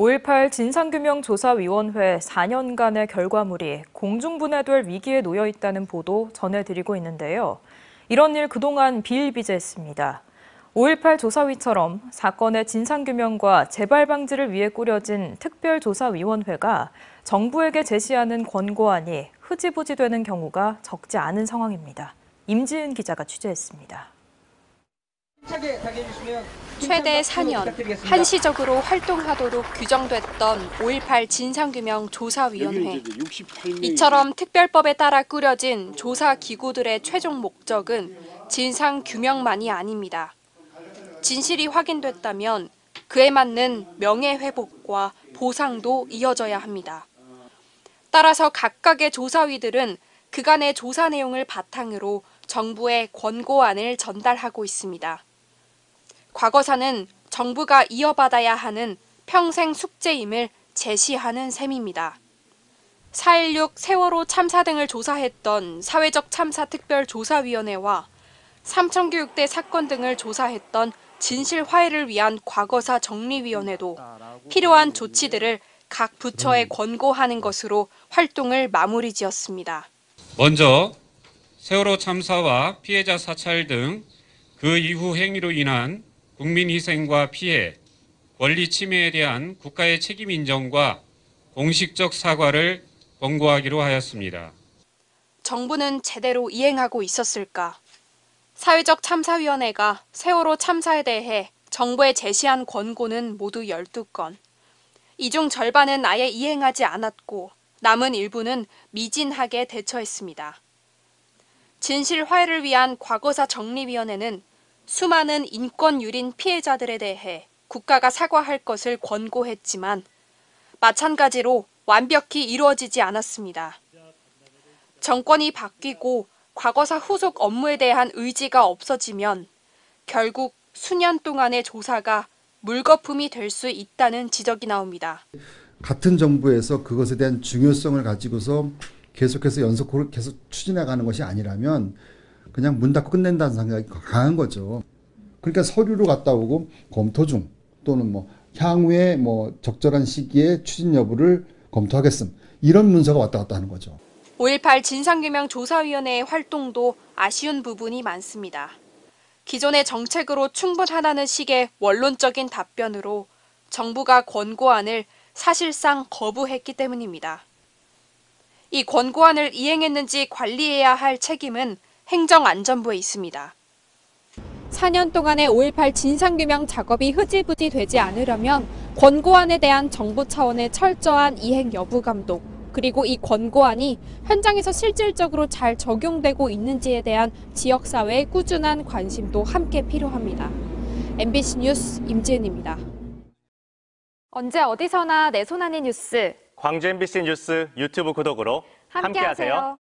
5.18 진상규명조사위원회 4년간의 결과물이 공중분해될 위기에 놓여 있다는 보도 전해드리고 있는데요. 이런 일 그동안 비일비재했습니다. 5.18 조사위처럼 사건의 진상규명과 재발 방지를 위해 꾸려진 특별조사위원회가 정부에게 제시하는 권고안이 흐지부지 되는 경우가 적지 않은 상황입니다. 임지은 기자가 취재했습니다. 최대 4년, 한시적으로 활동하도록 규정됐던 5.18 진상규명조사위원회. 이처럼 특별법에 따라 꾸려진 조사기구들의 최종 목적은 진상규명만이 아닙니다. 진실이 확인됐다면 그에 맞는 명예회복과 보상도 이어져야 합니다. 따라서 각각의 조사위들은 그간의 조사 내용을 바탕으로 정부에 권고안을 전달하고 있습니다. 과거사는 정부가 이어받아야 하는 평생 숙제임을 제시하는 셈입니다. 4.16 세월호 참사 등을 조사했던 사회적 참사 특별조사위원회와 삼천교육대 사건 등을 조사했던 진실화해를 위한 과거사 정리위원회도 필요한 조치들을 각 부처에 권고하는 것으로 활동을 마무리 지었습니다. 먼저 세월호 참사와 피해자 사찰 등 그 이후 행위로 인한 국민 희생과 피해, 권리 침해에 대한 국가의 책임 인정과 공식적 사과를 권고하기로 하였습니다. 정부는 제대로 이행하고 있었을까? 사회적 참사위원회가 세월호 참사에 대해 정부에 제시한 권고는 모두 12건. 이 중 절반은 아예 이행하지 않았고 남은 일부는 미진하게 대처했습니다. 진실화해를 위한 과거사 정리위원회는 수많은 인권 유린 피해자들에 대해 국가가 사과할 것을 권고했지만 마찬가지로 완벽히 이루어지지 않았습니다. 정권이 바뀌고 과거사 후속 업무에 대한 의지가 없어지면 결국 수년 동안의 조사가 물거품이 될 수 있다는 지적이 나옵니다. 같은 정부에서 그것에 대한 중요성을 가지고서 계속해서 연속으로 계속 추진해가는 것이 아니라면 그냥 문 닫고 끝낸다는 생각이 강한 거죠. 그러니까 서류로 갔다 오고 검토 중 또는 향후에 적절한 시기에 추진 여부를 검토하겠음, 이런 문서가 왔다 갔다 하는 거죠. 5.18 진상규명조사위원회의 활동도 아쉬운 부분이 많습니다. 기존의 정책으로 충분하다는 식의 원론적인 답변으로 정부가 권고안을 사실상 거부했기 때문입니다. 이 권고안을 이행했는지 관리해야 할 책임은 행정안전부에 있습니다. 4년 동안의 5.18 진상규명 작업이 흐지부지 되지 않으려면 권고안에 대한 정부 차원의 철저한 이행 여부 감독, 그리고 이 권고안이 현장에서 실질적으로 잘 적용되고 있는지에 대한 지역사회의 꾸준한 관심도 함께 필요합니다. MBC 뉴스 임지은입니다. 언제 어디서나 내 손 안의 뉴스. 광주 MBC 뉴스 유튜브 구독으로 함께하세요.